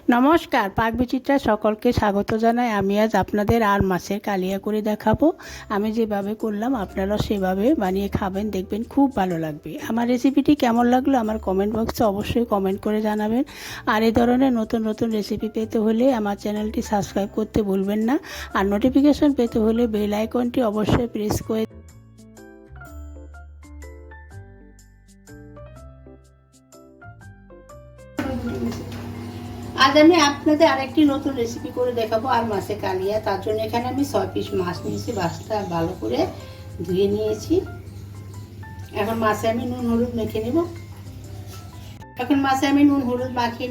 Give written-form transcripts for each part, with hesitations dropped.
নমস্কার, পাকবিচিত্রা সকলকে স্বাগত জানাই। আমি আজ আপনাদের আর মাছের কালিয়া করে দেখাবো। আমি যেভাবে করলাম আপনারা সেভাবে বানিয়ে খাবেন, দেখবেন খুব ভালো লাগবে। আমার রেসিপিটি কেমন লাগলো আমার কমেন্ট বক্সে অবশ্যই কমেন্ট করে জানাবেন। আর এই ধরনের নতুন নতুন রেসিপি পেতে হলে আমার চ্যানেলটি সাবস্ক্রাইব করতে ভুলবেন না। আর নোটিফিকেশন পেতে হলে বেল আইকনটি অবশ্যই প্রেস করে আজ আমি আপনাদের আরেকটি নতুন রেসিপি করে দেখাবো আর মাছের কালিয়া। তার জন্য এখানে আমি 6 পিস মাছ নিয়েছি, মাছটা ভালো করে ধুয়ে নিয়েছি। এখন মাছে আমি নুন হলুদ মেখে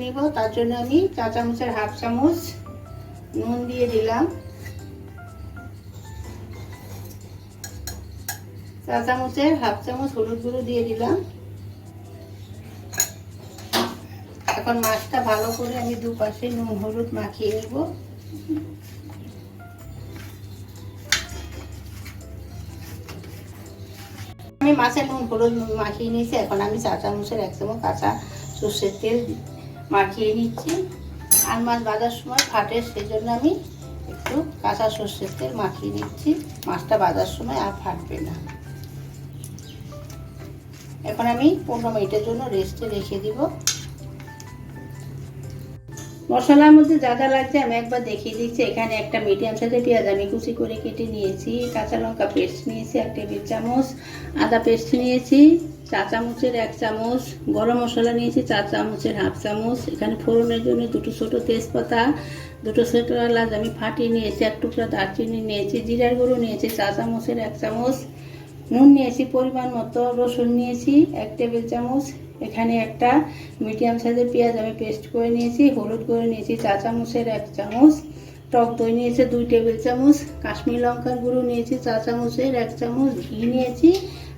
নিব। তার জন্য আমি 4 চামচের হাফ চামচ নুন দিয়ে দিলাম, 4 চামচের হাফ চামচ হলুদ গুঁড়ো দিয়ে দিলাম। এখন মাছটা ভালো করে আমি দুপাশে নুন হলুদ মাখিয়ে নেব। আমি মাছে নুন হলুদ মাখিয়ে নিয়েছি। এখন আমি 4 চামচের 1 চামচ কাঁচা সর্ষের তেল মাখিয়ে নিচ্ছি। আর মাছ ভাজার সময় ফাটে, সেই জন্য আমি একটু কাঁচা সর্ষের তেল মাখিয়ে নিচ্ছি। মাছটা ভাজার সময় আর ফাটবে না। এখন আমি 15 মিনিটের জন্য রেস্টে রেখে দিব। মশলার মধ্যে যা যা লাগছে আমি একবার দেখিয়ে দিচ্ছি। এখানে একটা মিডিয়াম সাইজের পেঁয়াজ আমি কুচি করে কেটে নিয়েছি, কাঁচা লঙ্কা পেস্ট নিয়েছি 1 টেবিল চামচ, আদা পেস্ট নিয়েছি 4 চামচের 1 চামচ, গরম মশলা নিয়েছি 4 চামচের হাফ চামচ। এখানে ফোড়নের জন্য 2টো ছোট তেজপাতা, 2টো ছোট এলাচ আমি ফাটিয়ে নিয়েছি, 1 টুকরা দারচিনি নিয়েছি, জিরার গুঁড়ো নিয়েছি 4 চামচের 1 চামচ, নুন নিয়েছি পরিমাণ মতো, রসুন নিয়েছি 1 টেবিল চামচ। এখানে একটা মিডিয়াম সাইজের পেঁয়াজ আমি পেস্ট করে নিয়েছি, হলুদ করে নিয়েছি 4 চামচের 1 চামচ, টক দই নিয়েছি 2 টেবিল চামচ, কাশ্মীরি লঙ্কার গুঁড়ো নিয়েছি 4 চামচের 1 চামচ, ঘি নিয়েছি,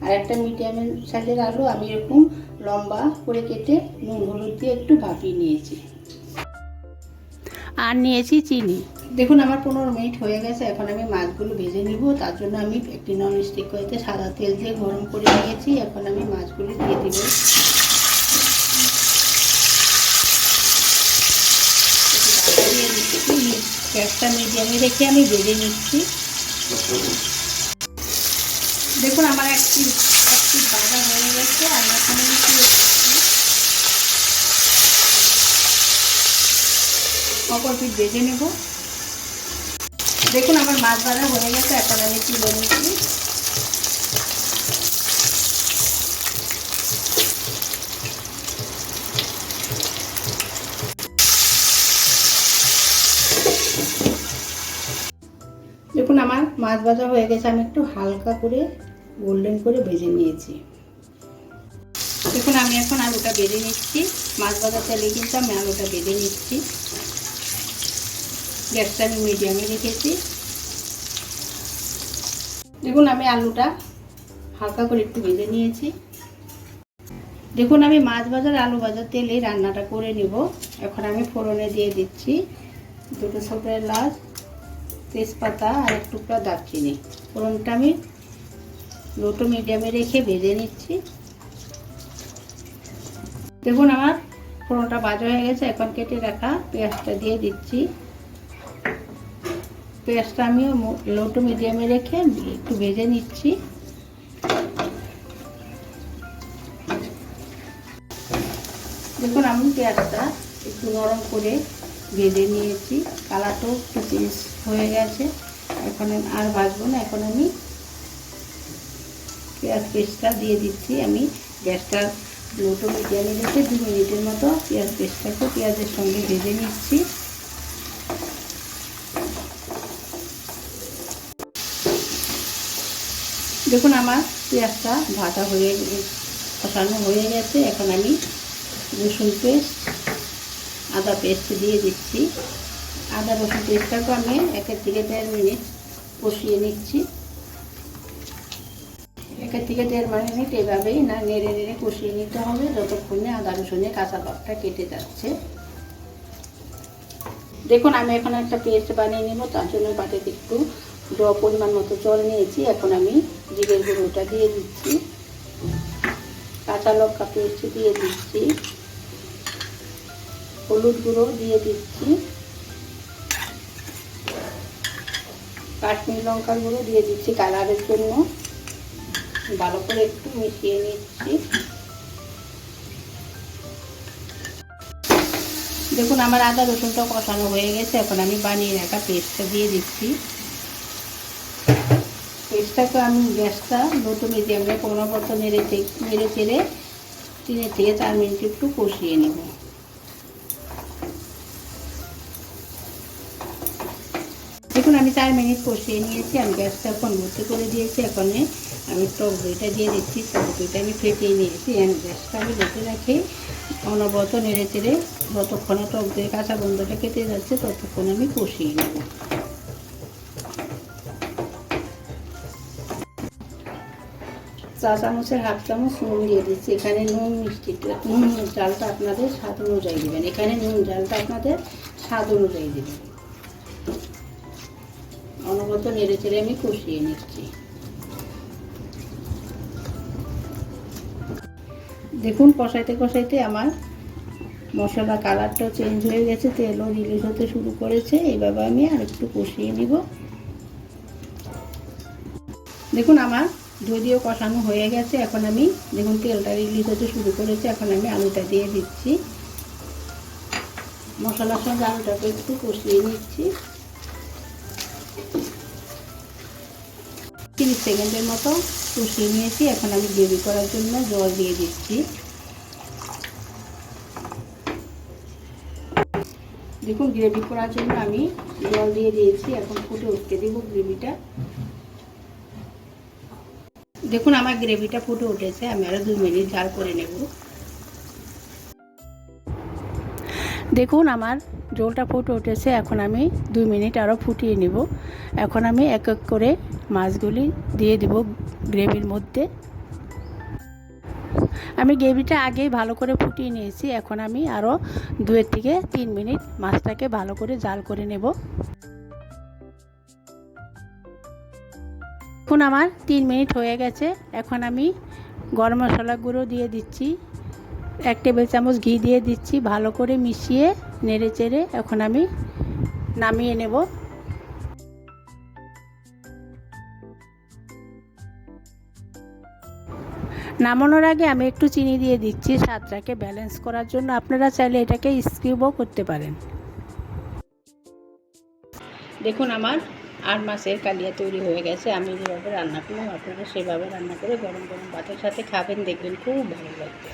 আর একটা মিডিয়াম সাইজের আলু আমি এরকম লম্বা করে কেটে নুন হলুদ দিয়ে একটু ভাপিয়ে নিয়েছি। আর নিয়েছি চিনি। দেখুন আমার 15 মিনিট হয়ে গেছে। এখন আমি মাছগুলো ভেজে নিব। তার জন্য আমি একটি ননস্টিক কড়াইতে সাদা তেল দিয়ে গরম করে নিয়েছি। এখন আমি মাছগুলো দিয়ে দিব। গ্যাসটা মিডিয়ামে রেখে আমি ভেজে নিচ্ছি। দেখুন আমার একটি ভাজা হয়ে গেছে। আর এখন আমি অপর পিঠ ভেজে নেব। দেখুন আমার মাছ ভাজা হয়ে গেছে। এখন আমি তুলে নিচ্ছি। দেখুন আমার মাছ ভাজা হয়ে গেছে। আমি একটু হালকা করে গোল্ডেন করে ভেজে নিয়েছি। দেখুন আমি এখন আলুটা ভেজে নিচ্ছি। মাছ ভাজা তেলে কিন্তু আমি আলুটা ভেজে নিচ্ছি। গ্যাসটা আমি মিডিয়ামে রেখেছি। দেখুন আমি আলুটা হালকা করে একটু ভেজে নিয়েছি। দেখুন আমি মাছ ভাজার আলু ভাজার তেলে রান্নাটা করে নেব। এখন আমি ফোড়নে দিয়ে দিচ্ছি 2টো ছোট এলাচ, তেজপাতা আর 1 টুকরা দারচিনি। ফোড়নটা আমি লো টু মিডিয়ামে রেখে ভেজে নিচ্ছি। দেখুন আমার ফোড়নটা ভাজা হয়ে গেছে। এখন কেটে রাখা পেঁয়াজটা দিয়ে দিচ্ছি। পেঁয়াজটা আমি লো টু মিডিয়ামে রেখে একটু ভেজে নিচ্ছি। দেখুন আমি পেঁয়াজটা একটু নরম করে ভেজে নিয়েছি। কালারটাও একটু চেঞ্জ হয়ে গেছে। এখন আর ভাজবো না। এখন আমি পেঁয়াজ পেস্টটা দিয়ে দিচ্ছি। আমি গ্যাসটা লো টু মিডিয়ামে রেখে 2 মিনিটের মতো পেঁয়াজ পেস্টটাকে পেঁয়াজের সঙ্গে ভেজে নিচ্ছি। দেখুন আমার পেঁয়াজটা ভাজা হয়ে কষানো হয়ে গেছে। এখন আমি রসুন পেস্ট, আদা পেস্ট দিয়ে দিচ্ছি। আদা রসুন পেস্টটাকে আমি 1 থেকে 1.5 মিনিট কষিয়ে নিচ্ছি। 1 থেকে 1.5 মিনিট এভাবেই না নেড়ে নেড়ে কষিয়ে নিতে হবে যতক্ষণে আদা রসুনের কাঁচা ভাবটা কেটে যাচ্ছে। দেখুন আমি এখন একটা পেস্ট বানিয়ে নেব। তার জন্য বাটিতে একটু পরিমাণ মতো জল নিয়েছি। এখন আমি জিরের গুঁড়োটা দিয়ে দিচ্ছি, কাঁচা লঙ্কা পেস্ট দিয়ে দিচ্ছি, হলুদ গুঁড়ো দিয়ে দিচ্ছি, কাশ্মীরি লঙ্কার গুঁড়ো দিয়ে দিচ্ছি কালারের জন্য। ভালো করে একটু মিশিয়ে নিচ্ছি। দেখুন আমার আদা রসুনটা কষানো হয়ে গেছে। এখন আমি বানিয়ে রাখা পেস্টটা দিয়ে দিচ্ছি। পেস্টটাকে আমি গ্যাসটা লো টু মিডিয়ামে ক্রমাগত নেড়ে চেড়ে 3 থেকে 4 মিনিট একটু কষিয়ে নেব। দেখুন আমি 4 মিনিট কষিয়ে নিয়েছি। আমি গ্যাসটা এখন ভর্তি করে দিয়েছি। এখন আমি টক দইটা দিয়ে দিচ্ছি। টক দইটা আমি ফেটিয়ে নিয়েছি। গ্যাসটা আমি বসে রাখি, অনবরত নেড়ে চেড়ে যতক্ষণ টক দই কাঁচা গন্ধটা কেটে যাচ্ছে ততক্ষণ আমি কষিয়ে নেব। চা চামচের হাফ চামচ নুন দিয়ে দিচ্ছি। এখানে নুন ঝালটা আপনাদের স্বাদ অনুযায়ী দেবেন। এখানে নুন ঝালটা আপনাদের স্বাদ অনুযায়ী দেবেন। অনবরত নেড়ে চেড়ে আমি কষিয়ে নিচ্ছি। দেখুন কষাইতে কষাইতে আমার মশলা কালারটাও চেঞ্জ হয়ে গেছে, তেলও রিলিজ হতে শুরু করেছে। এইভাবে আমি আর একটু কষিয়ে নিব। দেখুন আমার যদিও কষানো হয়ে গেছে। এখন আমি দেখুন তেলটা রিলিজ হতে শুরু করেছে। এখন আমি আলুটা দিয়ে দিচ্ছি। মশলার সঙ্গে আলুটাকে একটু কষিয়ে নিচ্ছি। 30 সেকেন্ডের মতো কষিয়ে নিয়েছি। এখন আমি গ্রেভি করার জন্য জল দিয়ে দিচ্ছি। দেখুন গ্রেভি করার জন্য আমি জল দিয়ে দিয়েছি। এখন ফুটে উঠতে দেব গ্রেভিটা। দেখুন আমার গ্রেভিটা ফুটে উঠেছে। আমি আরও 2 মিনিট জাল করে নেব। দেখুন আমার ঝোলটা ফুটে উঠেছে। এখন আমি 2 মিনিট আরও ফুটিয়ে নেব। এখন আমি এক এক করে মাছগুলি দিয়ে দেব গ্রেভির মধ্যে। আমি গ্রেভিটা আগেই ভালো করে ফুটিয়ে নিয়েছি। এখন আমি আরও 2 থেকে 3 মিনিট মাছটাকে ভালো করে জাল করে নেব। এখন আমার 3 মিনিট হয়ে গেছে। এখন আমি গরম মশলা গুঁড়ো দিয়ে দিচ্ছি, 1 টেবিল চামচ ঘি দিয়ে দিচ্ছি। ভালো করে মিশিয়ে নেড়ে চেড়ে এখন আমি নামিয়ে নেব। নামানোর আগে আমি একটু চিনি দিয়ে দিচ্ছি স্বাদটাকে ব্যালেন্স করার জন্য। আপনারা চাইলে এটাকে স্কিপও করতে পারেন। দেখুন আমার আর মাছের কালিয়া তৈরি হয়ে গেছে। আমি যেভাবে রান্না করলাম আপনারা সেভাবে রান্না করে গরম গরম ভাতের সাথে খাবেন, দেখবেন খুব ভালো লাগবে।